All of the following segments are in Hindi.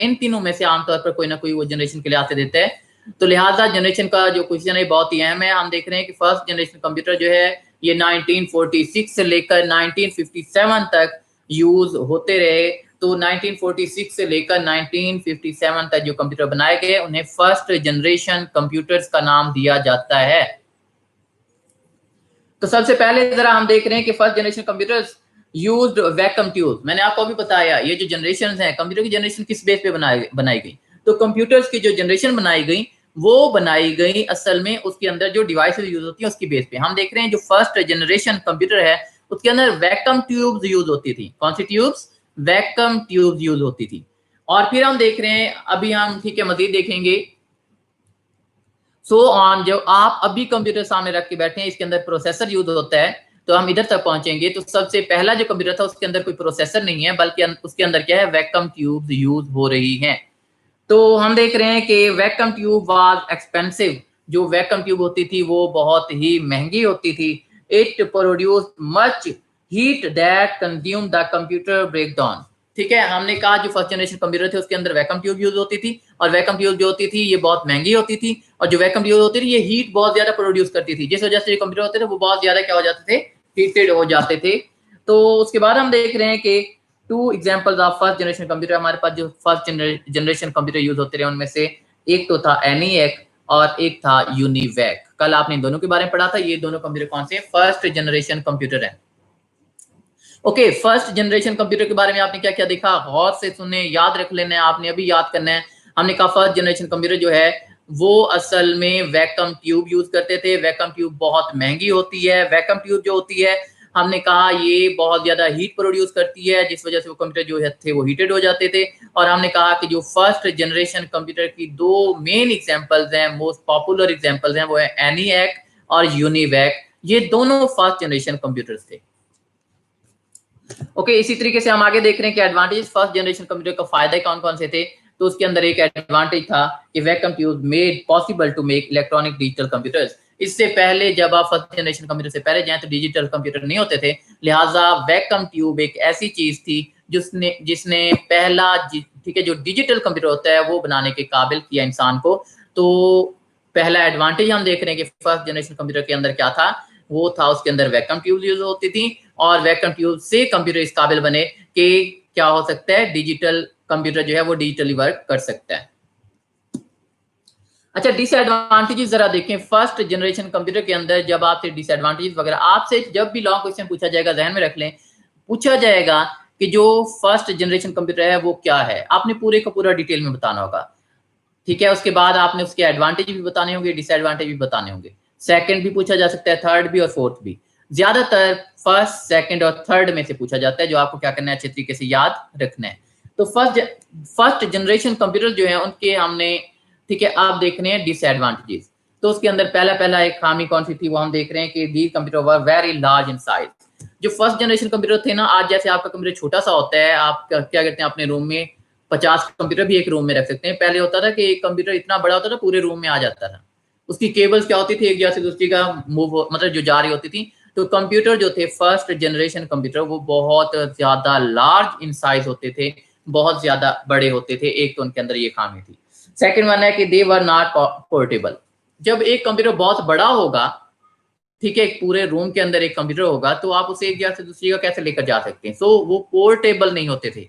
इन तीनों में से आमतौर पर कोई ना कोई वो जनरेशन के लिए आते देता है। तो लिहाजा जनरेशन का जो क्वेश्चन है बहुत ही अहम है। हम देख रहे हैं कि फर्स्ट जनरेशन कंप्यूटर जो है ये 1946 से लेकर 1957 तक यूज होते रहे। तो 1946 से लेकर 1957 तक जो कंप्यूटर बनाए गए उन्हें फर्स्ट जनरेशन कंप्यूटर्स का नाम दिया जाता है। तो सबसे पहले जरा हम देख रहे हैं कि first generation computers used vacuum tube. मैंने आपको अभी बताया ये जो जनरेशन है कंप्यूटर की जनरेशन किस बेस पे बनाई गई। तो कंप्यूटर्स की जो जनरेशन बनाई गई वो बनाई गई असल में उसके अंदर जो डिवाइसेस यूज होती है उसकी बेस पे। हम देख रहे हैं जो फर्स्ट जनरेशन कंप्यूटर है उसके अंदर वैक्यूम ट्यूब्स यूज होती थी। कौन सी ट्यूब्स? वैक्यूम ट्यूब्स यूज होती थी। और फिर हम देख रहे हैं अभी हम ठीक है मजीद देखेंगे सो ऑन। जो आप अभी कंप्यूटर सामने रख के बैठे हैं इसके अंदर प्रोसेसर यूज होता है। तो हम इधर तक पहुंचेंगे तो सबसे पहला जो कंप्यूटर था उसके अंदर कोई प्रोसेसर नहीं है बल्कि उसके अंदर क्या है वैक्यूम ट्यूब्स यूज हो रही हैं। तो हम देख रहे हैं कि वैक्यूम ट्यूब वाज एक्सपेंसिव। जो वैक्यूम ट्यूब होती थी वो बहुत ही महंगी होती थी। It produce much heat that consume the computer breakdown. ठीक है, हमने कहा जो फर्स्ट जनरेशन कंप्यूटर थे उसके अंदर वैक्यूम ट्यूब यूज होती थी और वैक्यूम ट्यूब जो होती थी ये बहुत महंगी होती थी और जो वैक्यूम ट्यूब होती थी ये हीट बहुत ज्यादा प्रोड्यूस करती थी जिस वजह से जो कंप्यूटर होते थे वो बहुत ज्यादा क्या हो जाते थे, हीटेड हो जाते थे। तो उसके बाद हम देख रहे हैं कि to examples of first generation computer. हमारे पास जो फर्स्ट जनरेशन कंप्यूटर यूज होते रहे उनमें से एक तो था ENIAC और एक था UNIVAC। कल आपने इन दोनों के बारे में पढ़ा था। ये दोनों कंप्यूटर कौन से फर्स्ट जनरेशन कंप्यूटर है। ओके, फर्स्ट जनरेशन कंप्यूटर के बारे में आपने क्या क्या देखा, गौर से सुने, याद रख लेना है, आपने अभी याद करना है। हमने कहा फर्स्ट जनरेशन कंप्यूटर जो है वो असल में वैक्यूम ट्यूब यूज करते थे। वैक्यूम ट्यूब बहुत महंगी होती है। वैक्यूम ट्यूब जो होती है हमने कहा ये बहुत ज्यादा हीट प्रोड्यूस करती है जिस वजह से वो कंप्यूटर जो है थे वो हीटेड हो जाते थे। और हमने कहा कि जो फर्स्ट जनरेशन कंप्यूटर की दो मेन एग्जांपल्स हैं, मोस्ट पॉपुलर एग्जांपल्स हैं, वो है ENIAC और UNIVAC। ये दोनों फर्स्ट जनरेशन कंप्यूटर्स थे। ओके, इसी तरीके से हम आगे देख रहे हैं कि एडवांटेज फर्स्ट जनरेशन कंप्यूटर का फायदे कौन कौन से थे। तो उसके अंदर एक एडवांटेज था कि vacuum tube made possible to make electronic digital computers. इससे पहले जब आप फर्स्ट जनरेशन कंप्यूटर से पहले जाएं तो डिजिटल कंप्यूटर नहीं होते थे। लिहाजा वैक्यूम ट्यूब एक ऐसी चीज थी जिसने पहला ठीक है जो डिजिटल कंप्यूटर होता है वो बनाने के काबिल किया इंसान को। तो पहला एडवांटेज हम देख रहे हैं कि फर्स्ट जनरेशन कंप्यूटर के अंदर क्या था, वो था उसके अंदर वैक्यूम ट्यूब यूज होती थी और वैक्यूम ट्यूब से कंप्यूटर इस काबिल बने कि क्या हो सकता है डिजिटल कंप्यूटर जो है वो डिजिटली वर्क कर सकता है। अच्छा, डिसएडवांटेजेस जरा देखें फर्स्ट जनरेशन कंप्यूटर के अंदर। जब आपसे डिसएडवांटेजेस वगैरह आपसे जब भी लॉन्ग क्वेश्चन पूछा जाएगा जहन में रख लें, पूछा जाएगा कि जो फर्स्ट जनरेशन कंप्यूटर है वो क्या है, आपने पूरे का पूरा डिटेल में बताना होगा। ठीक है, उसके बाद आपने उसके एडवांटेज भी बताने होंगे, डिसएडवांटेज भी बताने होंगे। सेकंड भी पूछा जा सकता है, थर्ड भी और फोर्थ भी। ज्यादातर फर्स्ट, सेकंड और थर्ड में से पूछा जाता है जो आपको क्या करना है अच्छे तरीके से याद रखना है। तो फर्स्ट जनरेशन कंप्यूटर जो है उनके हमने ठीक है आप देख रहे हैं डिसएडवांटेजेस। तो उसके अंदर पहला एक खामी कौन सी थी वो हम देख रहे हैं कि these computer were very large in size. जो फर्स्ट जनरेशन कंप्यूटर थे ना, आज जैसे आपका कंप्यूटर छोटा सा होता है, आप क्या करते हैं अपने रूम में 50 कंप्यूटर भी एक रूम में रख सकते हैं। पहले होता था कि एक कंप्यूटर इतना बड़ा होता था पूरे रूम में आ जाता था। उसकी केबल्स क्या होती थी एक जगह से दूसरी का मूव मतलब जो जा रही होती थी। तो कंप्यूटर जो थे फर्स्ट जनरेशन कंप्यूटर वो बहुत ज्यादा लार्ज इन साइज होते थे, बहुत ज्यादा बड़े होते थे। एक तो उनके अंदर ये खामी थी। सेकंड वन है कि दे वर नॉट पोर्टेबल। जब एक कंप्यूटर बहुत बड़ा होगा, ठीक है, एक पूरे रूम के अंदर एक कंप्यूटर होगा तो आप उसे एक जगह से दूसरी जगह कैसे लेकर जा सकते हैं। सो वो पोर्टेबल नहीं होते थे।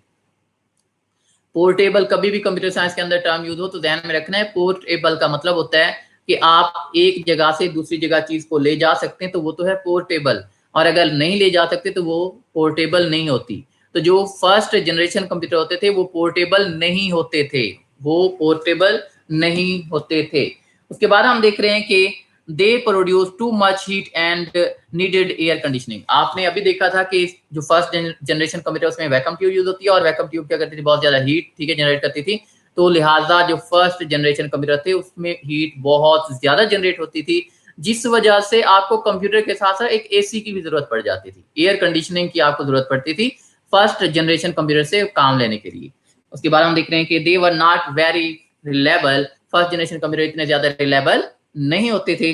पोर्टेबल कभी भी कंप्यूटर साइंस के अंदर टर्म यूज हो तो ध्यान में रखना है, पोर्टेबल का मतलब होता है कि आप एक जगह से दूसरी जगह चीज को ले जा सकते हैं तो वो तो है पोर्टेबल, और अगर नहीं ले जा सकते तो वो पोर्टेबल नहीं होती। तो जो फर्स्ट जनरेशन कंप्यूटर होते थे वो पोर्टेबल नहीं होते थे, वो पोर्टेबल नहीं होते थे। उसके बाद हम देख रहे हैं कि they produce too much heat and needed air conditioning. आपने अभी देखा था कि जो फर्स्ट जनरेशन कंप्यूटर उसमें वैक्यूम ट्यूब यूज होती है और वैक्यूम ट्यूब क्या करती थी, बहुत ज्यादा हीट ठीक है जनरेट करती थी। तो लिहाजा जो फर्स्ट जनरेशन कंप्यूटर थे उसमें हीट बहुत ज्यादा जनरेट होती थी जिस वजह से आपको कंप्यूटर के साथ साथ एक एसी की भी जरूरत पड़ जाती थी, एयर कंडीशनिंग की आपको जरूरत पड़ती थी फर्स्ट जनरेशन कंप्यूटर से काम लेने के लिए। उसके बाद हम देख रहे हैं कि they were not very reliable. First generation computer इतने ज्यादा रिलायबल नहीं होते थे।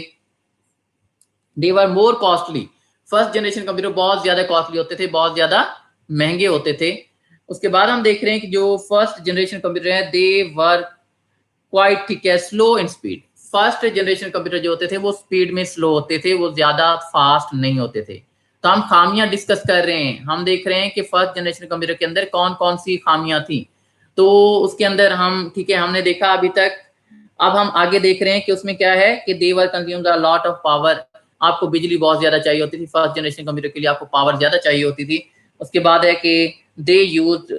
They were more costly. First generation computer बहुत ज्यादा कॉस्टली होते थे, बहुत ज्यादा महंगे होते थे। उसके बाद हम देख रहे हैं कि जो फर्स्ट जनरेशन कंप्यूटर है दे वर क्वाइट, ठीक है, slow in speed. First generation computer जो होते थे वो स्पीड में स्लो होते थे, वो ज्यादा फास्ट नहीं होते थे। तो हम खामियां डिस्कस कर रहे हैं, हम देख रहे हैं कि फर्स्ट जनरेशन कंप्यूटर के अंदर कौन कौन सी खामियां थी। तो उसके अंदर हम, ठीक है, हमने देखा अभी तक। अब हम आगे देख रहे हैं कि उसमें क्या है कि they were consumed a lot of power. आपको बिजली बहुत ज्यादा चाहिए होती थी फर्स्ट जनरेशन कंप्यूटर के लिए, आपको पावर ज्यादा चाहिए होती थी। उसके बाद है कि they use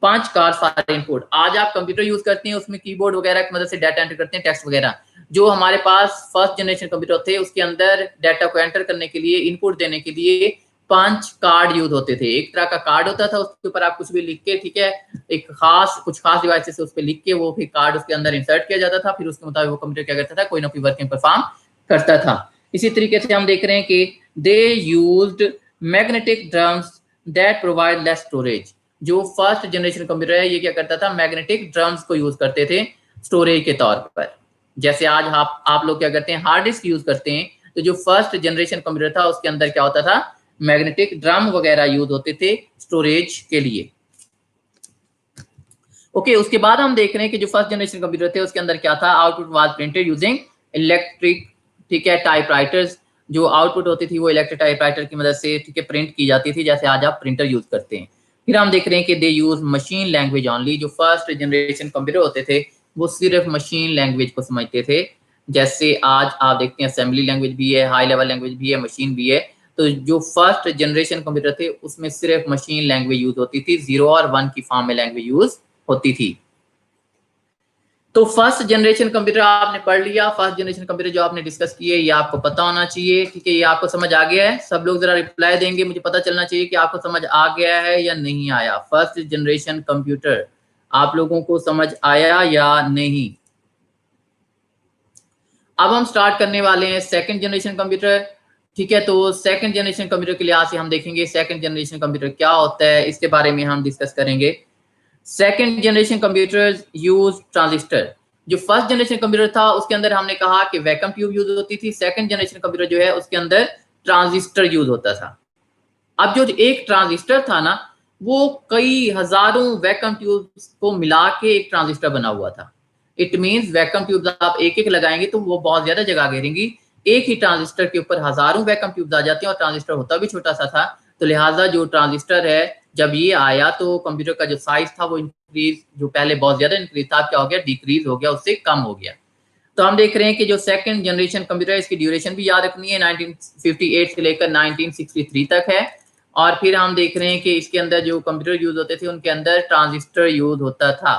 5 card for input. आज आप कंप्यूटर यूज करते हैं, उसमें कीबोर्ड वगैरह की मदद से डाटा एंटर करते हैं, टेक्स्ट वगैरह। जो हमारे पास फर्स्ट जनरेशन कंप्यूटर थे उसके अंदर डाटा को एंटर करने के लिए, इनपुट देने के लिए 5 कार्ड यूज होते थे। एक तरह का कार्ड होता था, उसके ऊपर आप कुछ भी लिख के, ठीक है, कुछ खास डिवाइस से उस पर लिख के वो फिर कार्ड उसके अंदर इंसर्ट किया जाता था, फिर उसके मुताबिक वो कंप्यूटर क्या करता था, कोई ना कोई वर्किंग परफॉर्म करता था। इसी तरीके से हम देख रहे हैं कि they used magnetic drums that provide less storage. जो फर्स्ट जनरेशन कंप्यूटर है ये क्या करता था, मैग्नेटिक ड्रम्स को यूज करते थे स्टोरेज के तौर पर। जैसे आज आप लोग क्या करते हैं, हार्ड डिस्क यूज करते हैं, तो जो फर्स्ट जनरेशन कंप्यूटर था उसके अंदर क्या होता था, मैग्नेटिक ड्रम वगैरह यूज होते थे स्टोरेज के लिए। ओके, उसके बाद हम देख रहे हैं कि जो फर्स्ट जनरेशन कंप्यूटर थे उसके अंदर क्या था, output was printed using electric, ठीक है, टाइपराइटर्स। जो आउटपुट होती थी वो इलेक्ट्रिक टाइपराइटर की मदद से, ठीक है, प्रिंट की जाती थी, जैसे आज आप प्रिंटर यूज करते हैं। फिर हम देख रहे हैं कि they use machine language only. जो फर्स्ट जनरेशन कंप्यूटर होते थे वो सिर्फ मशीन लैंग्वेज को समझते थे। जैसे आज आप देखते हैं असेंबली लैंग्वेज भी है, हाई लेवल लैंग्वेज भी है, मशीन भी है। तो जो फर्स्ट जनरेशन कंप्यूटर थे उसमें सिर्फ मशीन लैंग्वेज यूज होती थी, 0 और 1 की फॉर्म में लैंग्वेज यूज होती थी। तो फर्स्ट जनरेशन कंप्यूटर आपने पढ़ लिया। फर्स्ट जनरेशन कंप्यूटर जो आपने डिस्कस किए ये आपको पता होना चाहिए, ठीक है। ये आपको समझ आ गया है? सब लोग जरा रिप्लाई देंगे, मुझे पता चलना चाहिए कि आपको समझ आ गया है या नहीं आया। फर्स्ट जनरेशन कंप्यूटर आप लोगों को समझ आया या नहीं? अब हम स्टार्ट करने वाले हैं सेकंड जनरेशन कंप्यूटर, ठीक है। तो सेकंड जनरेशन कंप्यूटर के लिहाज से हम देखेंगे सेकंड जनरेशन कंप्यूटर क्या होता है, इसके बारे में हम डिस्कस करेंगे। Second generation computers use transistor. जो फर्स्ट जनरेशन कंप्यूटर था उसके अंदर हमने कहा कि वैक्यूम ट्यूब यूज होती थी। सेकंड जनरेशन कंप्यूटर जो है उसके अंदर ट्रांजिस्टर यूज होता था। अब जो एक ट्रांजिस्टर था ना, वो कई हजारों वैक्यूम ट्यूब्स को मिला के एक ट्रांजिस्टर बना हुआ था। इट मींस वैक्यूम ट्यूब्स आप एक एक लगाएंगे तो वो बहुत ज्यादा जगह घेरेंगी। एक ही ट्रांजिस्टर के ऊपर हजारों वैक्यूम ट्यूब्स आ जाती हैं, और ट्रांजिस्टर होता भी छोटा सा था। तो लिहाजा जो ट्रांजिस्टर है जब ये आया तो कंप्यूटर का जो साइज था वो इंक्रीज, जो पहले बहुत ज्यादा इंक्रीज था, क्या हो गया, डिक्रीज हो गया, उससे कम हो गया। तो हम देख रहे हैं कि जो सेकंड जनरेशन कंप्यूटर है इसकी ड्यूरेशन भी याद रखनी है, 1958 से लेकर 1963 तक है। और फिर हम देख रहे हैं कि इसके अंदर जो कंप्यूटर यूज होते थे उनके अंदर ट्रांजिस्टर यूज होता था,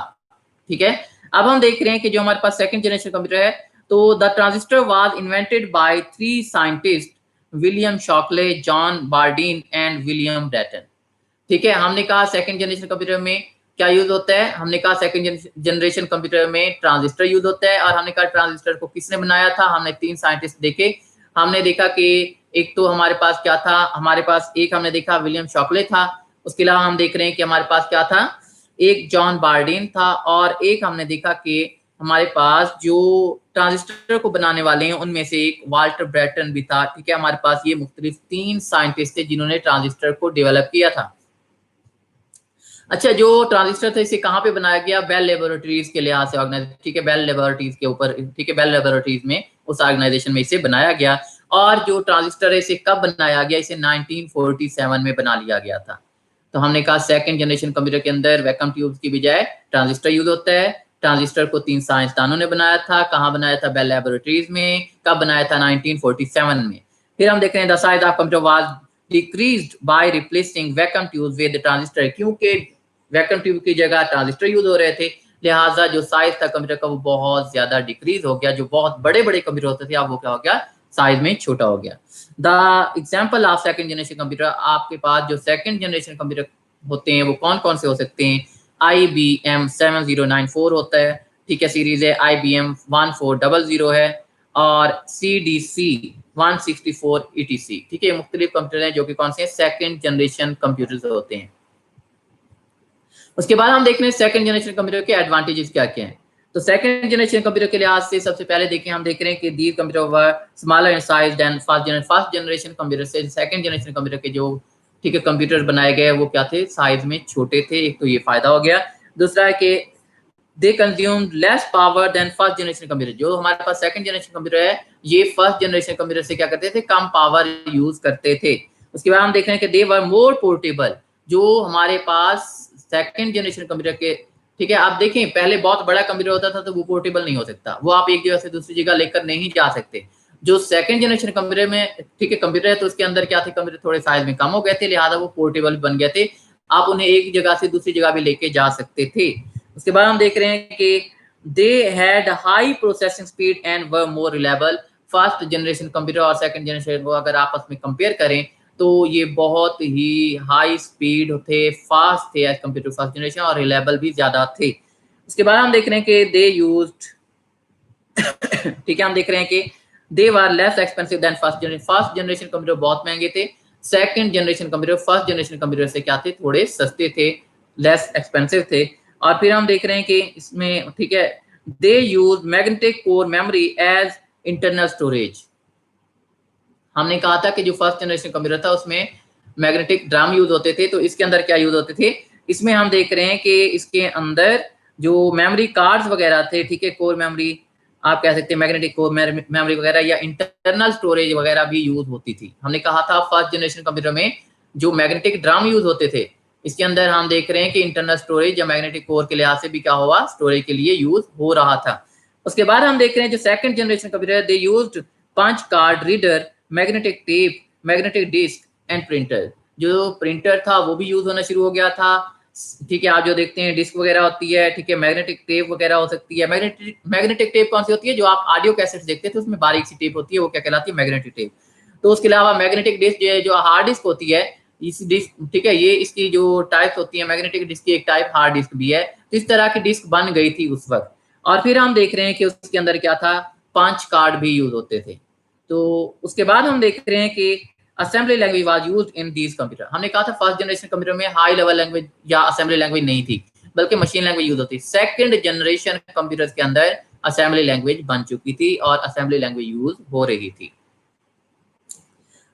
ठीक है। अब हम देख रहे हैं कि जो हमारे पास सेकंड जनरेशन कंप्यूटर है, तो the transistor was invented by 3 scientist, William Shockley, John Bardeen and William Brattain, ठीक है। हमने कहा सेकंड जनरेशन कंप्यूटर में क्या यूज होता है, हमने कहा सेकंड जनरेशन कंप्यूटर में ट्रांजिस्टर यूज होता है। और हमने कहा ट्रांजिस्टर को किसने बनाया था, हमने 3 साइंटिस्ट देखे। हमने देखा कि एक तो हमारे पास क्या था, हमारे पास एक हमने देखा विलियम शॉकले था। उसके अलावा हम देख रहे हैं कि हमारे पास क्या था, एक जॉन बार्डीन था, और एक हमने देखा कि हमारे पास जो ट्रांजिस्टर को बनाने वाले हैं उनमें से एक वाल्टर ब्रेटन भी था, ठीक है। हमारे पास ये मुख्तलिफ 3 साइंटिस्ट थे जिन्होंने ट्रांजिस्टर को डेवलप किया था। अच्छा, जो ट्रांजिस्टर था इसे कहाँ पे बनाया गया, बेल लेबोरेटरीज के लिहाज से ऑर्गेनाइज, ठीक है, बेल लेबोरेटरीज के ऊपर, ठीक है, बेल लेबोरेटरीज में, उस ऑर्गेनाइजेशन में इसे बनाया गया। और जो ट्रांजिस्टर है इसे कब बनाया गया, इसे 1947 में बना लिया गया था। तो हमने कहा सेकंड जनरेशन कंप्यूटर के अंदर वैक्यूम ट्यूब्स की बजाय ट्रांजिस्टर यूज होता है। ट्रांजिस्टर को 3 साइंसदानों ने बनाया था। कहाँ बनाया था, बेल लेबोरेटरीज में। कब बनाया था, 1947 में। फिर हम देख रहे हैं the size of computer was decreased by replacing vacuum tubes with transistor. क्योंकि वैक्यूम ट्यूब की जगह ट्रांजिस्टर यूज हो रहे थे, लिहाजा जो साइज था कंप्यूटर का वो बहुत ज्यादा डिक्रीज हो गया। जो बहुत बड़े बड़े कंप्यूटर होते थे अब वो क्या हो गया, साइज में छोटा हो गया। The example of second generation computer, आपके पास जो सेकंड जनरेशन कंप्यूटर होते हैं वो कौन कौन से हो सकते हैं, IBM 7094 होता है, ठीक है, सीरीज है। IBM 1400 है, और CDC 164 ETC, ठीक है। मुख्तलिफ कंप्यूटर हैं जो कि कौन से सेकंड जनरेशन कंप्यूटर्स होते हैं। उसके बाद हम देख रहे हैं सेकंड जनरेशन कंप्यूटर के एडवांटेजेस क्या क्या हैं। तो सेकंड जनरेशन कंप्यूटर के लिहाज से सबसे पहले देखें, हम देख रहे हैं कि these computer were smaller in size than first generation computer से। सेकंड जनरेशन कंप्यूटर के जो ठीक है कंप्यूटर बनाए गए वो क्या थे, साइज में छोटे थे, एक तो ये फायदा हो गया। दूसरा है कि they consume less power than first generation computer. जो हमारे पास सेकंड जनरेशन कंप्यूटर है ये फर्स्ट जनरेशन कंप्यूटर से क्या करते थे, कम पावर यूज करते थे। उसके बाद हम देख रहे हैं कि दे वर मोर पोर्टेबल। जो हमारे पास सेकंड जनरेशन कंप्यूटर के, ठीक है आप देखें पहले बहुत बड़ा कंप्यूटर होता था तो वो पोर्टेबल नहीं हो सकता, वो आप एक जगह से दूसरी जगह लेकर नहीं जा सकते। जो सेकंड जनरेशन कंप्यूटर में, ठीक है कंप्यूटर है तो उसके अंदर क्या थे, कंप्यूटर थोड़े साइज में कम हो गए थे, लिहाजा वो पोर्टेबल बन गए थे, आप उन्हें एक जगह से दूसरी जगह भी लेके जा सकते थे। उसके बाद हम देख रहे हैं कि they had high processing speed and were more reliable. First generation computer और सेकंड जनरेशन को अगर आपस में कंपेयर करें तो ये बहुत ही हाई स्पीड थे, फास्ट थे as compare to first generation, और रिलायबल भी ज्यादा थे। उसके बाद हम देख रहे हैं कि दे यूज्ड ठीक है हम देख रहे हैं कि they were less expensive than first generation. First generation computer बहुत महंगे थे, second generation computer first generation computer से क्या थे, थोड़े सस्ते थे, लेस एक्सपेंसिव थे। और फिर हम देख रहे हैं कि इसमें ठीक है they use magnetic core memory as internal storage. हमने कहा था कि जो फर्स्ट जनरेशन कंप्यूटर था उसमें मैग्नेटिक ड्रम यूज होते थे, तो इसके अंदर क्या यूज होते थे, इसमें हम देख रहे हैं कि इसके अंदर जो मेमोरी कार्ड्स वगैरह थे, ठीक है कोर मेमोरी आप कह सकते हैं, मैग्नेटिक कोर मेमोरी वगैरह या इंटरनल स्टोरेज वगैरह भी यूज होती थी। हमने कहा था फर्स्ट जनरेशन कंप्यूटर में जो मैग्नेटिक ड्रम यूज होते थे, इसके अंदर हम देख रहे हैं कि इंटरनल स्टोरेज या मैग्नेटिक कोर के लिहाज से भी क्या हुआ, स्टोरेज के लिए यूज हो रहा था। उसके बाद हम देख रहे हैं जो second generation computer they used punch card reader, magnetic tape, magnetic disk and printer. जो प्रिंटर था वो भी यूज होना शुरू हो गया था, ठीक है आप जो देखते हैं डिस्क वगैरह होती है, ठीक है मैग्नेटिक टेप वगैरह हो सकती है। मैग्नेटिक टेप कौन सी होती है, जो आप ऑडियो कैसेट्स देखते थे उसमें बारीक सी टेप होती है, वो क्या कहलाती है, मैग्नेटिक टेप। तो उसके अलावा मैग्नेटिक डिस्क जो हार्ड डिस्क होती है, इस डिस्क ठीक है ये इसकी जो टाइप्स होती है, मैग्नेटिक डिस्क की एक टाइप हार्ड डिस्क भी है, तो इस तरह की डिस्क बन गई थी उस वक्त। और फिर हम देख रहे हैं कि उसके अंदर क्या था, पंच कार्ड भी यूज होते थे। तो उसके बाद हम देख रहे हैं कि assembly language was used in these computer. हमने कहा था फर्स्ट जनरेशन कंप्यूटर में हाई लेवल लैंग्वेज या असेंबली लैंग्वेज नहीं थी, बल्कि मशीन लैंग्वेज यूज होती। सेकंड जनरेशन कंप्यूटर्स के अंदर असेंबली लैंग्वेज बन चुकी थी और असेंबली लैंग्वेज यूज हो रही थी।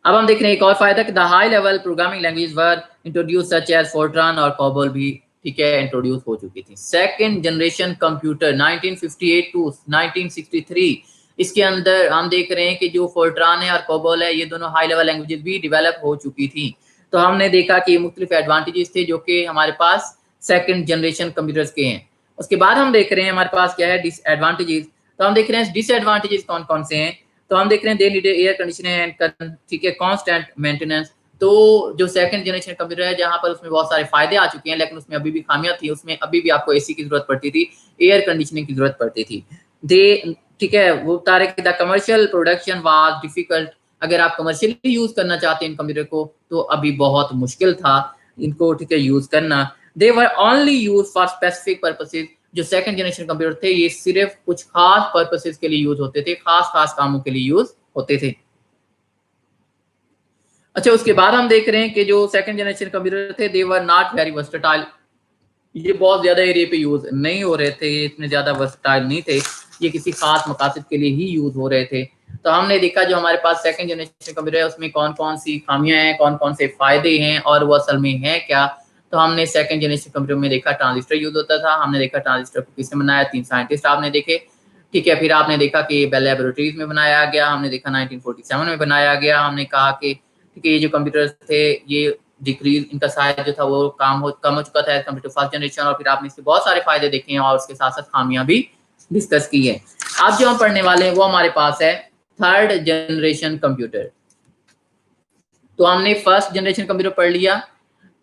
अब हम देख रहे हैं एक और फायदा कि the high level programming language were introduce such as Fortran और कोबोल भी ठीक है इंट्रोड्यूस हो चुकी थी। सेकंड जनरेशन कंप्यूटर 1958 टू 1963, इसके अंदर हम देख रहे हैं कि जो फोर्ट्रान है और कोबोल है ये दोनों हाई लेवल लैंग्वेजेस भी डेवलप हो चुकी थी। तो हमने देखा कि मुख्तलिफ एडवांटेजेस थे जो कि हमारे पास सेकंड जनरेशन कंप्यूटर्स के हैं। उसके बाद हम देख रहे हैं हमारे पास क्या है डिसएडवांटेजेस। तो हम देख रहे हैं डिसएडवांटेजेस कौन कौन से हैं। तो हम देख रहे हैं they need air conditioning and ठीक है कांस्टेंट मेंटेनेंस। तो जो सेकंड जनरेशन कंप्यूटर है जहां पर उसमें बहुत सारे फायदे आ चुके हैं, लेकिन उसमें अभी भी खामियां थी, उसमें अभी भी आपको एसी की जरूरत पड़ती थी, एयर कंडीशनिंग की जरूरत पड़ती थी। दे ठीक है वो बता रहे the commercial production was difficult. अगर आप कमर्शियली यूज करना चाहते हैं इन कंप्यूटर को तो अभी बहुत मुश्किल था इनको ठीक है यूज करना। They were only use for specific purposes. जो सेकंड जनरेशन कंप्यूटर थे ये सिर्फ कुछ खास पर्पसेस के लिए यूज होते थे, खास खास कामों के लिए यूज होते थे। अच्छा उसके बाद हम देख रहे हैं कि जो सेकंड जनरेशन कंप्यूटर थे they were not very versatile. ये बहुत ज्यादा एरिया पे यूज नहीं हो रहे थे, ये इतने ज्यादा वर्सटाइल नहीं थे, ये किसी खास मकासद के लिए ही यूज हो रहे थे। तो हमने देखा जो हमारे पास सेकंड जनरेशन कंप्यूटर है उसमें कौन कौन सी खामियां हैं, कौन कौन से फायदे हैं और वो असल में है क्या। तो हमने सेकंड जनरेशन कंप्यूटर में देखा ट्रांजिस्टर यूज होता था, हमने देखा ट्रांजिस्टर को किसने बनाया, 3 साइंटिस्ट आपने देखे, ठीक है। फिर आपने देखा कि बेल लैबोरेटरीज में बनाया गया, हमने देखा 1947 में बनाया गया। हमने कहा कि ठीक है ये जो कंप्यूटर थे ये डिक्रीज इनका साइज जो था वो कम हो चुका था कंपेयर टू फर्स्ट जनरेशन। और फिर आपने इसके बहुत सारे फायदे देखे हैं और उसके साथ साथ खामियां भी डिस्कस की है। अब जो हम पढ़ने वाले हैं वो हमारे पास है थर्ड जनरेशन कंप्यूटर। तो हमने फर्स्ट जनरेशन कंप्यूटर पढ़ लिया,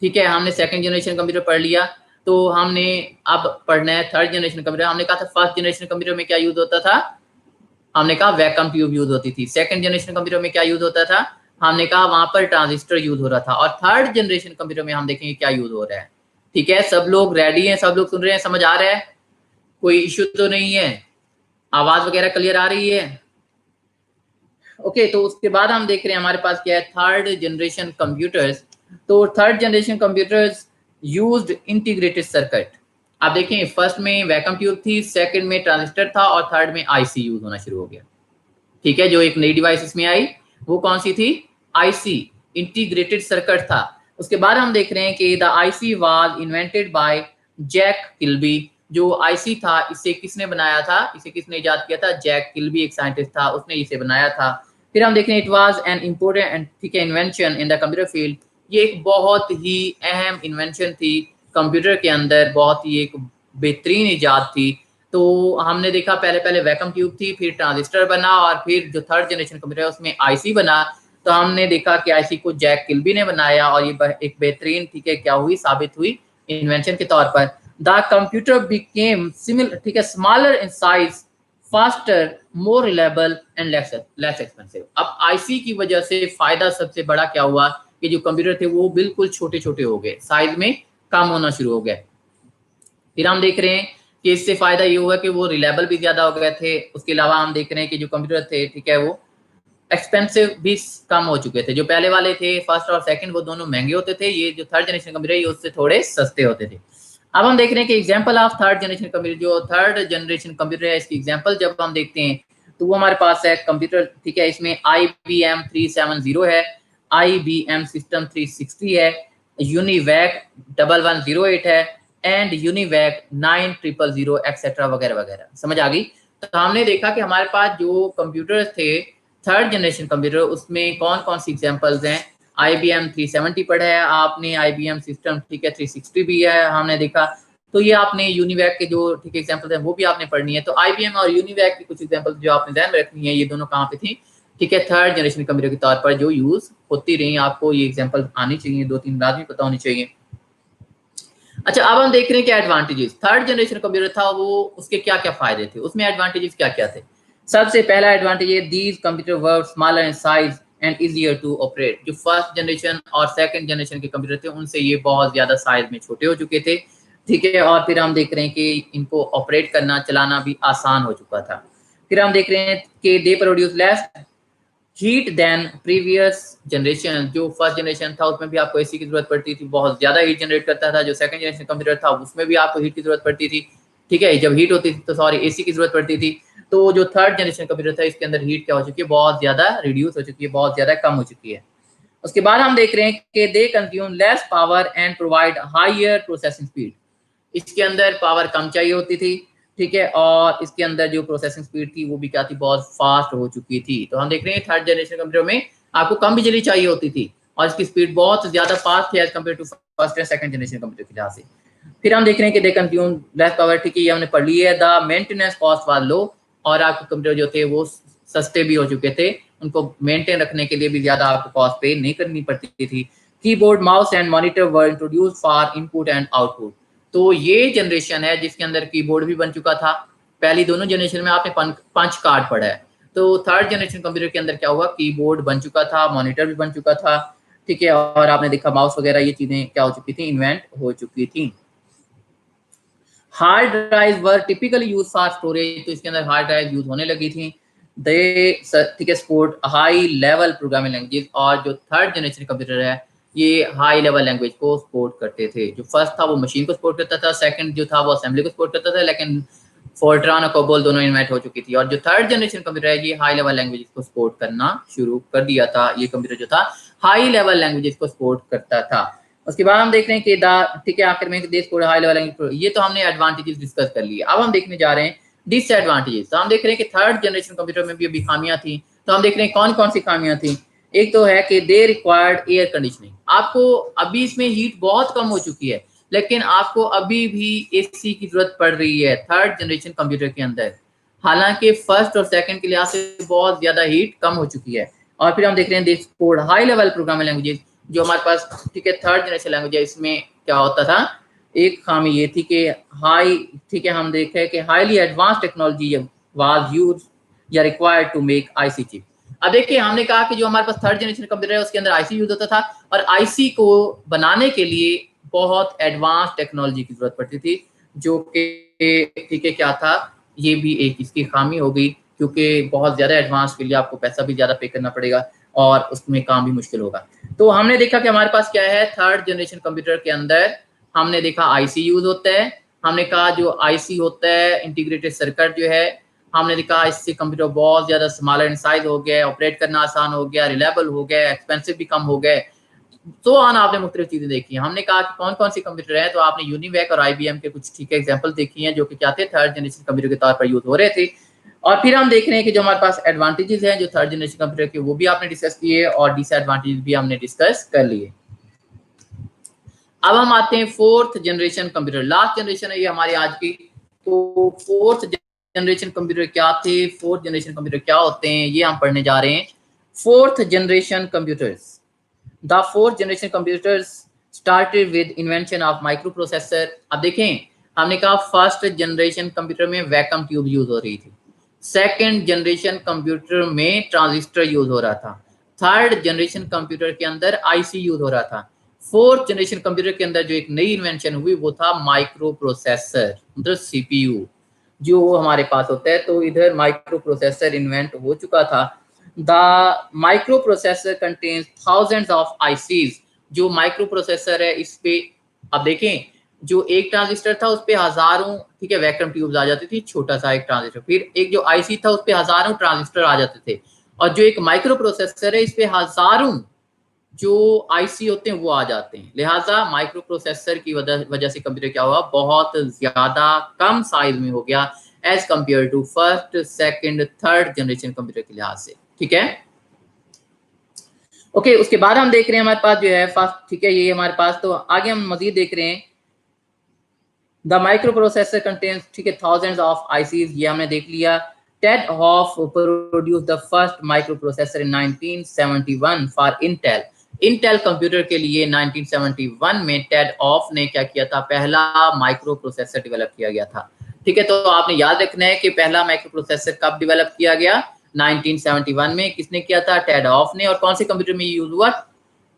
ठीक है, हमने सेकंड जनरेशन कंप्यूटर पढ़ लिया, तो हमने अब पढ़ना है थर्ड जनरेशन कंप्यूटर। हमने कहा था फर्स्ट जनरेशन कंप्यूटर में क्या यूज होता था, हमने कहा वैक्यूम ट्यूब यूज होती थी। सेकंड जनरेशन कंप्यूटर में क्या यूज होता था, हमने कहा वहां पर ट्रांजिस्टर यूज हो रहा था। और थर्ड जनरेशन कंप्यूटर में हम देखेंगे क्या यूज हो रहा है। ठीक है सब लोग रेडी हैं, सब लोग सुन रहे हैं, समझ आ रहा है, कोई इश्यू तो नहीं है, आवाज वगैरह क्लियर आ रही है। ओके तो उसके बाद हम देख रहे हैं हमारे पास क्या है थर्ड जनरेशन कंप्यूटर्स। तो third generation computers used integrated circuit. आप देखें फर्स्ट में वैक्यूम ट्यूब थी, सेकंड में ट्रांजिस्टर था और थर्ड में आईसी यूज होना शुरू हो गया। ठीक है जो एक नई डिवाइस इसमें आई वो कौन सी थी, आईसी, इंटीग्रेटेड सर्किट था। उसके बाद हम देख रहे हैं कि the IC was invented by Jack Kilby. जो आईसी था इसे किसने बनाया था, इसे किसने इजाद किया था, जैक किल्बी एक साइंटिस्ट था, उसने इसे बनाया था। फिर हम देख रहे हैं इट वाज एन इम्पोर्टेंट, ठीक है, invention in the computer field. ये एक बहुत ही अहम इन्वेंशन थी कंप्यूटर के अंदर, बहुत ही एक बेहतरीन इजाद थी। तो हमने देखा पहले पहले वैक्यूम ट्यूब थी, फिर ट्रांजिस्टर बना, और फिर जो थर्ड जनरेशन कंप्यूटर है उसमें आईसी बना। तो हमने देखा कि आईसी को जैक किल्बी ने बनाया, और ये एक बेहतरीन, ठीक है, क्या हुई, साबित हुई इन्वेंशन के तौर पर। द कंप्यूटर बिकेम सिमिलर, ठीक है, smaller in size, faster, more reliable and less expensive. अब आईसी की वजह से फायदा सबसे बड़ा क्या हुआ कि जो कंप्यूटर थे वो बिल्कुल छोटे छोटे हो गए, साइज में कम होना शुरू हो गए। फिर हम देख रहे हैं कि इससे फायदा ये हुआ कि वो रिलायबल भी ज्यादा हो गए थे। उसके अलावा हम देख रहे हैं कि जो कंप्यूटर थे, ठीक है, वो एक्सपेंसिव भी कम हो चुके थे। जो पहले वाले थे फर्स्ट और सेकंड, वो दोनों महंगे होते थे। ये जो थर्ड जनरेशन कंप्यूटर है उससे थोड़े सस्ते होते थे। अब हम देख रहे हैं कि example of third generation computer, जो थर्ड जनरेशन कंप्यूटर है इसकी एग्जांपल जब हम देखते हैं तो वो हमारे पास है कंप्यूटर, ठीक है, इसमें IBM 370 है, IBM सिस्टम 360 है, यूनिवैक 1108 है, एंड यूनिवैक 9000 एक्सेट्रा वगैरह वगैरह। समझ आ गई? तो हमने देखा कि हमारे पास जो कंप्यूटर थे थर्ड जनरेशन कंप्यूटर, उसमें कौन कौन सी एग्जांपल्स हैं। IBM 370 पढ़ा है आपने, IBM सिस्टम, ठीक है, 360 भी है हमने देखा। तो ये आपने यूनिवैक के जो, ठीक है, एग्जांपल्स हैं वो भी आपने पढ़नी है। तो IBM और यूनिवैक की कुछ एग्जांपल्स जो आपने ध्यान में रखनी है, ये दोनों कहाँ पे थी, ठीक है, थर्ड जनरेशन कंप्यूटर के तौर पर जो यूज होती रही। आपको ये एग्जांपल आनी चाहिए, 2-3 लाजमी पता होनी चाहिए। अच्छा, अब हम देख रहे हैं कि एडवांटेजेस थर्ड जनरेशन कंप्यूटर था वो, उसके क्या क्या फायदे थे, उसमें एडवांटेजेस क्या क्या थे। सबसे पहला एडवांटेज है these computer were smaller in size and easier to operate. जो फर्स्ट जनरेशन और सेकंड जनरेशन के कंप्यूटर थे उनसे ये बहुत ज्यादा साइज में छोटे हो चुके थे, ठीक है। और फिर हम देख रहे हैं कि इनको ऑपरेट करना, चलाना भी आसान हो चुका था। फिर हम देख रहे हैं कि they produce less heat than previous generation. जो फर्स्ट जनरेशन था उसमें भी आपको एसी की जरूरत पड़ती थी, बहुत ज्यादा हीट जनरेट करता था। जो सेकंड जनरेशन कंप्यूटर था उसमें भी आपको हीट की जरूरत पड़ती थी, ठीक है, जब हीट होती थी तो सॉरी एसी की जरूरत पड़ती थी। तो जो थर्ड जनरेशन कंप्यूटर था इसके अंदर हीट क्या हो चुकी है, बहुत ज्यादा रिड्यूस हो चुकी है, बहुत ज्यादा कम हो चुकी है। उसके बाद हम देख रहे हैं कि they consume less power and provide higher processing speed. इसके अंदर पावर कम चाहिए होती थी, ठीक है, और इसके अंदर जो प्रोसेसिंग स्पीड थी वो भी क्या थी, बहुत फास्ट हो चुकी थी। तो हम देख रहे हैं थर्ड जनरेशन कंप्यूटर में आपको कम बिजली चाहिए होती थी और इसकी स्पीड बहुत ज्यादा फास्ट है as compare to first and second generation computer के लिहाज से। फिर हम देख रहे हैं कि दे कंज्यूम लेस पावर, ठीक है, ये हमने पढ़ ली है। The maintenance cost was low, और आपके कंप्यूटर जो थे वो सस्ते भी हो चुके थे, उनको मेंटेन रखने के लिए भी ज्यादा आपको कॉस्ट पे नहीं करनी पड़ती थी। Keyboard, mouse and monitor were introduce for input and output. तो ये जनरेशन है जिसके अंदर कीबोर्ड भी बन चुका था। पहली दोनों जनरेशन में आपने पंच कार्ड पढ़ा है, तो थर्ड जनरेशन कंप्यूटर के अंदर क्या हुआ, कीबोर्ड बन चुका था, मॉनिटर भी बन चुका था, ठीक है, और आपने देखा माउस वगैरह ये चीजें क्या हो चुकी थी, इन्वेंट हो चुकी थी। Hard drive were typically use for storage. तो इसके अंदर हार्ड ड्राइव यूज होने लगी थी। दे, ठीक है, support high level programming language. और जो थर्ड जनरेशन कंप्यूटर है ये हाई लेवल लैंग्वेज को सपोर्ट करते थे। जो फर्स्ट था वो मशीन को सपोर्ट करता था, सेकंड जो था वो असेंबली को सपोर्ट करता था, लेकिन फोर्ट्रान और कोबोल दोनों इन्वेंट हो चुकी थी। और जो थर्ड जनरेशन कंप्यूटर है ये हाई लेवल लैंग्वेज को सपोर्ट करना शुरू कर दिया था। ये कंप्यूटर जो था हाई लेवल लैंग्वेज को सपोर्ट करता था। उसके बाद हम देख रहे हैं कि ठीक है, आखिर में देश को हाई लेवल लैंग्वेज, ये तो हमने एडवांटेजेस डिस्कस कर लिए। अब हम देखने जा रहे हैं डिसएडवांटेजेस। तो हम देख रहे हैं कि थर्ड जनरेशन कंप्यूटर में भी अभी खामियां थी। तो हम देख रहे हैं कौन कौन सी खामियां थी। एक तो है कि दे रिक्वायर्ड एयर कंडीशनिंग। आपको अभी इसमें हीट बहुत कम हो चुकी है, लेकिन आपको अभी भी एसी की जरूरत पड़ रही है थर्ड जनरेशन कंप्यूटर के अंदर। हालांकि फर्स्ट और सेकंड के लिहाज से बहुत ज्यादा हीट कम हो चुकी है। और फिर हम देख रहे हैं this code high level programming languages जो हमारे पास, ठीक है, थर्ड जनरेशन लैंग्वेज है, इसमें क्या होता था, एक खामी ये थी कि हाई, ठीक है, हम देखे कि highly advance technology was use या required to make IC chip. अब देखिए हमने कहा कि जो हमारे पास थर्ड जनरेशन कंप्यूटर है उसके अंदर आईसी यूज होता था, और आईसी को बनाने के लिए बहुत एडवांस टेक्नोलॉजी की जरूरत पड़ती थी, जो कि, ठीक है, क्या था, ये भी एक इसकी खामी हो गई, क्योंकि बहुत ज्यादा एडवांस के लिए आपको पैसा भी ज्यादा पे करना पड़ेगा और उसमें काम भी मुश्किल होगा। तो हमने देखा कि हमारे पास क्या है, थर्ड जनरेशन कंप्यूटर के अंदर हमने देखा आईसी यूज होता है। हमने कहा जो आईसी होता है इंटीग्रेटेड सर्किट जो है, हमने देखा इससे कंप्यूटर बहुत ज्यादा स्मॉलर इन साइज हो गया, ऑपरेट करना आसान हो गया, रिलायबल हो गया, एक्सपेंसिव भी कम हो गए। तो आपने मुख्तलिफ चीजें देखी हैं। हमने कहा कि कौन कौन सी कंप्यूटर है, तो आपने यूनिवैक और IBM के कुछ ठीक है एग्जाम्पल देखी हैं जो कि क्या थे, थर्ड जनरेशन कंप्यूटर के तौर पर यूज हो रहे थे। और फिर हम देख रहे हैं कि जो हमारे पास एडवांटेजेस हैं जो थर्ड जनरेशन कंप्यूटर के, वो भी आपने डिस्कस किए और डिसएडवांटेजेस भी हमने डिस्कस कर लिए। अब हम आते हैं fourth generation computer, last generation है ये हमारी आज की। तो फोर्थ जनरेशन कंप्यूटर क्या थे, फोर्थ जनरेशन कंप्यूटर क्या होते हैं, ये हम पढ़ने जा रहे हैं। Fourth generation computers, the fourth generation computers started with invention of micro processor. अब देखें, हमने कहा फर्स्ट जनरेशन कंप्यूटर में वैक्यूम ट्यूब यूज हो रही थी, सेकेंड जनरेशन कंप्यूटर में ट्रांजिस्टर यूज हो रहा था, थर्ड जनरेशन कंप्यूटर के अंदर IC यूज हो रहा था, फोर्थ जनरेशन कंप्यूटर के अंदर जो एक नई इन्वेंशन हुई वो था माइक्रो प्रोसेसर, मतलब CPU जो हमारे पास होता है। तो इधर माइक्रो प्रोसेसर इन्वेंट हो चुका था। The micro processor contains thousands of ICs। जो माइक्रो प्रोसेसर है इस पे अब देखें, जो एक ट्रांजिस्टर था उस पे हजारों ठीक है वैक्यूम ट्यूब्स आ जाती थी, छोटा सा एक ट्रांजिस्टर, फिर एक जो IC था उस पे हजारों ट्रांजिस्टर आ जाते थे, और जो एक माइक्रो प्रोसेसर है इस पे हजारों जो IC होते हैं वो आ जाते हैं। लिहाजा माइक्रो प्रोसेसर की वजह से कंप्यूटर क्या हुआ, बहुत ज्यादा कम साइज में हो गया as compare to first second third generation computer के लिहाज से। ठीक है, ओके। उसके बाद हम देख रहे हैं हमारे पास जो है फर्स्ट, ठीक है, ये हमारे पास। तो आगे हम मजीद देख रहे हैं द माइक्रो प्रोसेसर कंटेन्स, ठीक है, थाउजेंड्स ऑफ ICs, ये हमने देख लिया। Ted Hoff produce the first microprocessor in 1971 for Intel. Intel computer के लिए 1971 में टेड ऑफ ने क्या किया था, पहला माइक्रो प्रोसेसर डेवलप किया गया था। ठीक है, तो आपने याद रखना है कि पहला माइक्रो प्रोसेसर कब डेवलप किया गया, 1971 में। किसने किया था, टेड ऑफ ने। और कौन से कंप्यूटर में यूज हुआ,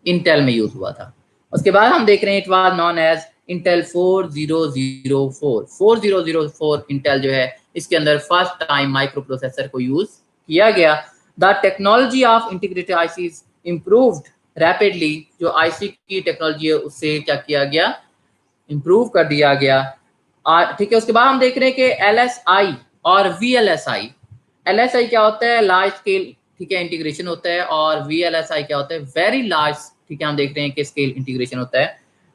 इंटेल में यूज हुआ था। उसके बाद हम देख रहे हैं it was known as Intel 4004। 4004 Intel जो है इसके अंदर फर्स्ट टाइम माइक्रो प्रोसेसर को यूज किया गया। The technology of integrated ICs improved rapidly. जो आईसी की टेक्नोलॉजी है उससे क्या किया गया, इम्प्रूव कर दिया गया। ठीक है, उसके बाद हम देख रहे हैं कि LSI और VLSI। LSI क्या होता है, लार्ज स्केल, ठीक है, इंटीग्रेशन होता है, और VLSI क्या होता है, वेरी लार्ज, ठीक है, हम देख रहे हैं कि स्केल इंटीग्रेशन होता है।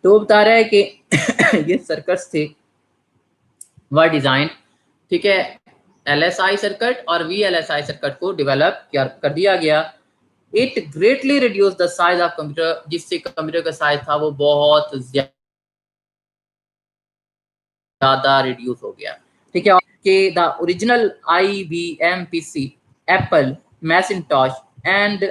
तो बता रहा है कि ये सर्किट्स थे वर डिजाइन, ठीक है, LSI सर्किट और VLSI सर्किट को डेवलप कर दिया गया। It greatly reduce the size of computer, जिससे कंप्यूटर का साइज था वो बहुत ज्यादा रिड्यूस हो गया। ठीक है, कि the original IBM PC, Apple, Macintosh and,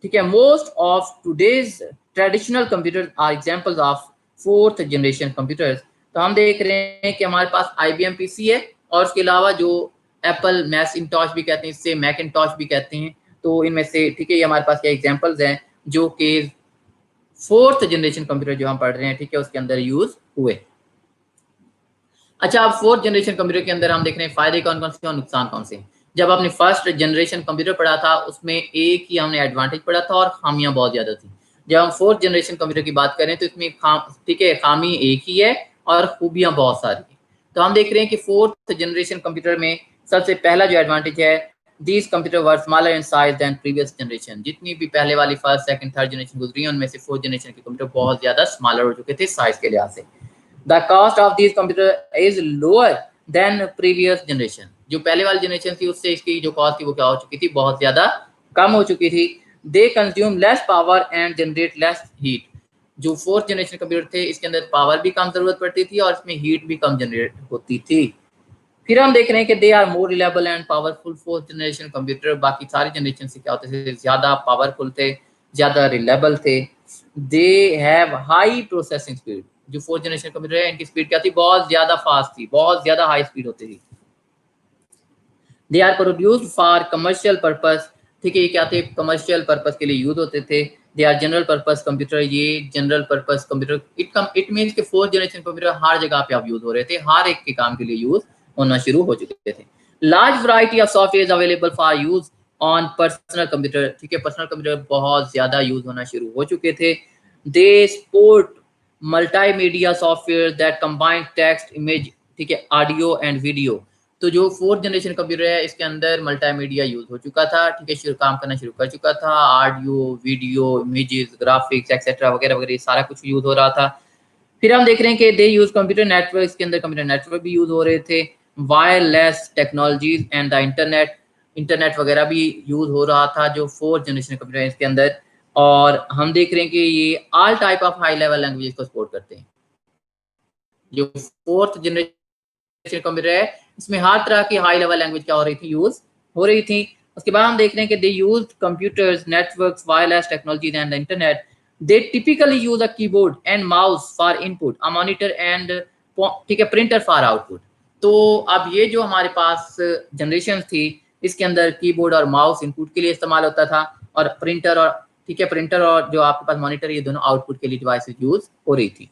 ठीक है, most of today's traditional computer are examples of fourth generation computers. तो हम देख रहे हैं कि हमारे पास IBM PC है, और उसके अलावा जो एप्पल मैकिन्टॉश भी कहते हैं, इससे मैकिन्टॉश भी कहते हैं। तो इनमें से, ठीक है, ये हमारे पास क्या एग्जांपल्स हैं जो कि फोर्थ जनरेशन कंप्यूटर जो हम पढ़ रहे हैं, ठीक है, उसके अंदर यूज हुए। अच्छा, अब फोर्थ जनरेशन कंप्यूटर के अंदर हम देख रहे हैं फायदे कौन कौन से और नुकसान कौन से। जब आपने फर्स्ट जनरेशन कंप्यूटर पढ़ा था उसमें एक ही हमने एडवांटेज पढ़ा था और खामियां बहुत ज्यादा थी। जब हम फोर्थ जनरेशन कंप्यूटर की बात करें तो इसमें ठीक है, खामी एक ही है और खूबियां बहुत सारी हैं। तो हम देख रहे हैं कि फोर्थ जनरेशन कंप्यूटर में सबसे पहला जो एडवांटेज है, these computer were smaller in size than previous generation. जितनी भी पहले वाली फर्स्ट सेकंड थर्ड जनरेशन गुजरी है उनमें से फोर्थ जनरेशन के कंप्यूटर बहुत ज्यादा स्मॉलर हो चुके थे साइज के लिहाज से। The cost of these computer is lower than previous generation। जो पहले वाली जनरेशन थी उससे इसकी जो कॉस्ट थी वो क्या हो चुकी थी, बहुत ज्यादा कम हो चुकी थी। They consume less power and generate less heat। जो फोर्थ जनरेशन कंप्यूटर थे इसके अंदर पावर भी कम जरूरत पड़ती थी और इसमें हीट भी कम जनरेट होती थी। फिर हम देख रहे हैं कि they are more reliable and powerful. Fourth generation computer बाकी सारी जनरेशन से क्या होते थे, ज्यादा पावरफुल थे, ज्यादा रिलायबल थे। They have high processing speed. जो फोर्थ जनरेशन कंप्यूटर है इनकी स्पीड क्या थी, बहुत ज्यादा फास्ट थी, बहुत ज्यादा हाई स्पीड होती थी। They are produced for commercial purpose. ठीक है, ये क्या थे, कमर्शियल पर्पस के लिए यूज होते थे। They are general purpose computer. ये general purpose computer, it means कि फोर्थ जनरेशन कंप्यूटर हर जगह पे आप यूज हो रहे थे, हर एक के काम के लिए यूज होना शुरू हो चुके थे। Large variety of software available for use on personal computer. ठीक है, पर्सनल कंप्यूटर बहुत ज्यादा यूज होना शुरू हो चुके थे। They support multimedia software that combine text, image, ठीक है, ऑडियो एंड वीडियो। तो जो फोर्थ जनरेशन कंप्यूटर है इसके अंदर मल्टीमीडिया यूज हो चुका था, ठीक है, शुरू काम करना शुरू कर चुका था, audio, video, images, graphics etcetera वगैरह वगैरह सारा कुछ यूज हो रहा था। फिर हम देख रहे हैं कि दे यूज कंप्यूटर नेटवर्क, के अंदर कंप्यूटर नेटवर्क भी यूज हो रहे थे, wireless technologies and the internet, internet वगैरह भी यूज हो रहा था जो फोर्थ जनरेशन कंप्यूटर है इसके अंदर। और हम देख रहे हैं कि ये all type of high level language को सपोर्ट करते हैं। जो फोर्थ जनरेशन कंप्यूटर है इसमें हर तरह की हाई लेवल लैंग्वेज क्या हो रही थी, यूज हो रही थी। उसके बाद हम देख रहे हैं कि they use computers, networks, wireless technologies and the internet. They typically use a keyboard and mouse for input, a monitor and, ठीक है, प्रिंटर फॉर आउटपुट। तो अब ये जो हमारे पास जनरेशन थी इसके अंदर कीबोर्ड और माउस इनपुट के लिए इस्तेमाल होता था, और प्रिंटर और, ठीक है, प्रिंटर और जो आपके पास मॉनिटर, ये दोनों आउटपुट के लिए डिवाइसेस यूज हो रही थी।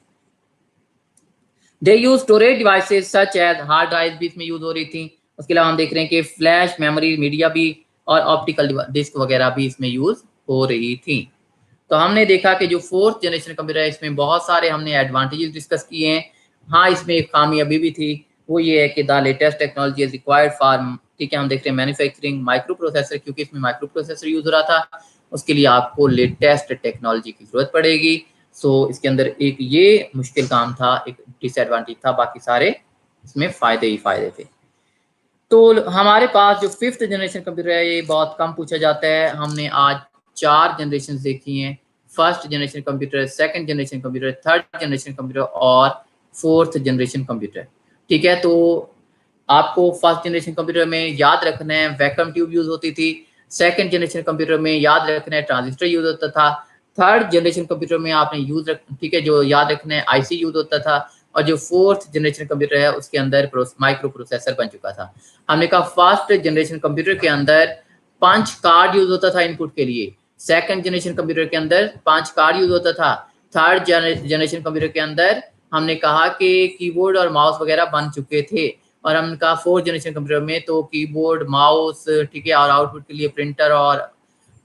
They use storage devices such as hard drive भी इसमें यूज हो रही थी। उसके अलावा हम देख रहे हैं कि फ्लैश मेमोरी, मीडिया भी, और ऑप्टिकल डिस्क वगैरह भी इसमें यूज हो रही थी। तो हमने देखा कि जो फोर्थ जनरेशन कंप्यूटर है इसमें बहुत सारे हमने एडवांटेजेस डिस्कस किए हैं। हाँ, इसमें एक खामी अभी भी थी, वो ये है कि the latest technology is required for, ठीक है, हम देख रहे हैं मैन्युफैक्चरिंग माइक्रो प्रोसेसर, क्योंकि इसमें माइक्रो प्रोसेसर यूज हो रहा था, उसके लिए आपको लेटेस्ट टेक्नोलॉजी की जरूरत पड़ेगी। सो इसके अंदर एक ये मुश्किल काम था, एक डिसएडवांटेज था, बाकी सारे इसमें फायदे ही फायदे थे। तो हमारे पास जो फिफ्थ जनरेशन कंप्यूटर है ये बहुत कम पूछा जाता है। हमने आज 4 जनरेशन देखी हैं, first generation computer, second generation computer, third generation computer और फोर्थ जनरेशन कंप्यूटर। ठीक है, तो आपको फर्स्ट जनरेशन कंप्यूटर में याद रखना है वैक्यूम ट्यूब यूज होती थी, सेकंड जनरेशन कंप्यूटर में याद रखना है ट्रांजिस्टर यूज होता था, थर्ड जनरेशन कंप्यूटर में आपने यूज ठीक है, जो याद रखना है आईसी यूज होता था, और जो फोर्थ जनरेशन कंप्यूटर है उसके अंदर माइक्रो प्रोसेसर बन चुका था। हमने कहा फर्स्ट जनरेशन कंप्यूटर के अंदर 5 कार्ड यूज होता था इनपुट के लिए, सेकंड जनरेशन कंप्यूटर के अंदर 5 कार्ड यूज होता था, थर्ड जनरेशन कंप्यूटर के अंदर हमने कहा कि कीबोर्ड और माउस वगैरह बन चुके थे, और हमने कहा फोर्थ जनरेशन कंप्यूटर में तो कीबोर्ड, माउस, ठीक है, और आउटपुट के लिए प्रिंटर और,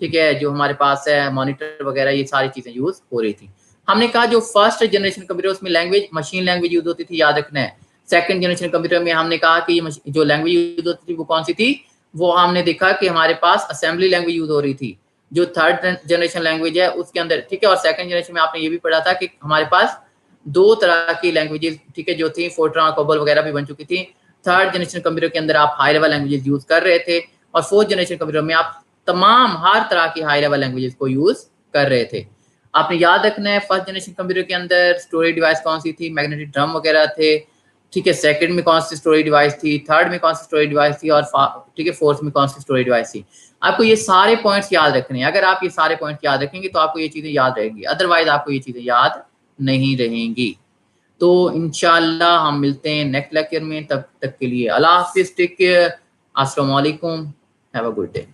ठीक है, जो हमारे पास है मॉनिटर वगैरह, ये सारी चीजें यूज हो रही थी। हमने कहा जो फर्स्ट जनरेशन कंप्यूटर उसमें लैंग्वेज मशीन लैंग्वेज यूज होती थी, याद रखना है। सेकंड जनरेशन कंप्यूटर में हमने कहा कि जो लैंग्वेज यूज होती थी वो कौन सी थी, वो हमने देखा कि हमारे पास असेंबली लैंग्वेज यूज हो रही थी। जो थर्ड जनरेशन लैंग्वेज है उसके अंदर, ठीक है, और सेकंड जनरेशन में आपने ये भी पढ़ा था कि हमारे पास 2 तरह की लैंग्वेजेस, ठीक है, जो थी फोर्ट्रान, कोबल वगैरह भी बन चुकी थी। थर्ड जनरेशन कंप्यूटर के अंदर आप हाई लेवल लैंग्वेजेस यूज कर रहे थे, और फोर्थ जनरेशन कंप्यूटर में आप तमाम हर तरह की हाई लेवल लैंग्वेजेस को यूज कर रहे थे। आपने याद रखना है फर्स्ट जनरेशन कंप्यूटर के अंदर स्टोरेज डिवाइस कौन सी थी, मैग्नेटिक ड्रम वगैरह थे, ठीक है, सेकंड में कौन सी स्टोरेज डिवाइस थी, थर्ड में कौन सी स्टोरेज डिवाइस थी, और ठीक है, फोर्थ में कौन सी स्टोरेज डिवाइस थी। आपको ये सारे पॉइंट्स याद रखने हैं। अगर आप ये सारे पॉइंट्स याद रखेंगे तो आपको ये चीजें याद रहेंगी, अदरवाइज आपको ये चीजें याद नहीं रहेंगी। तो इंशाल्लाह हम मिलते हैं नेक्स्ट लेक्चर में, तब तक के लिए अल्लाह हाफिज, टेक केयर, अस्सलाम वालेकुम, हैव अ गुड डे।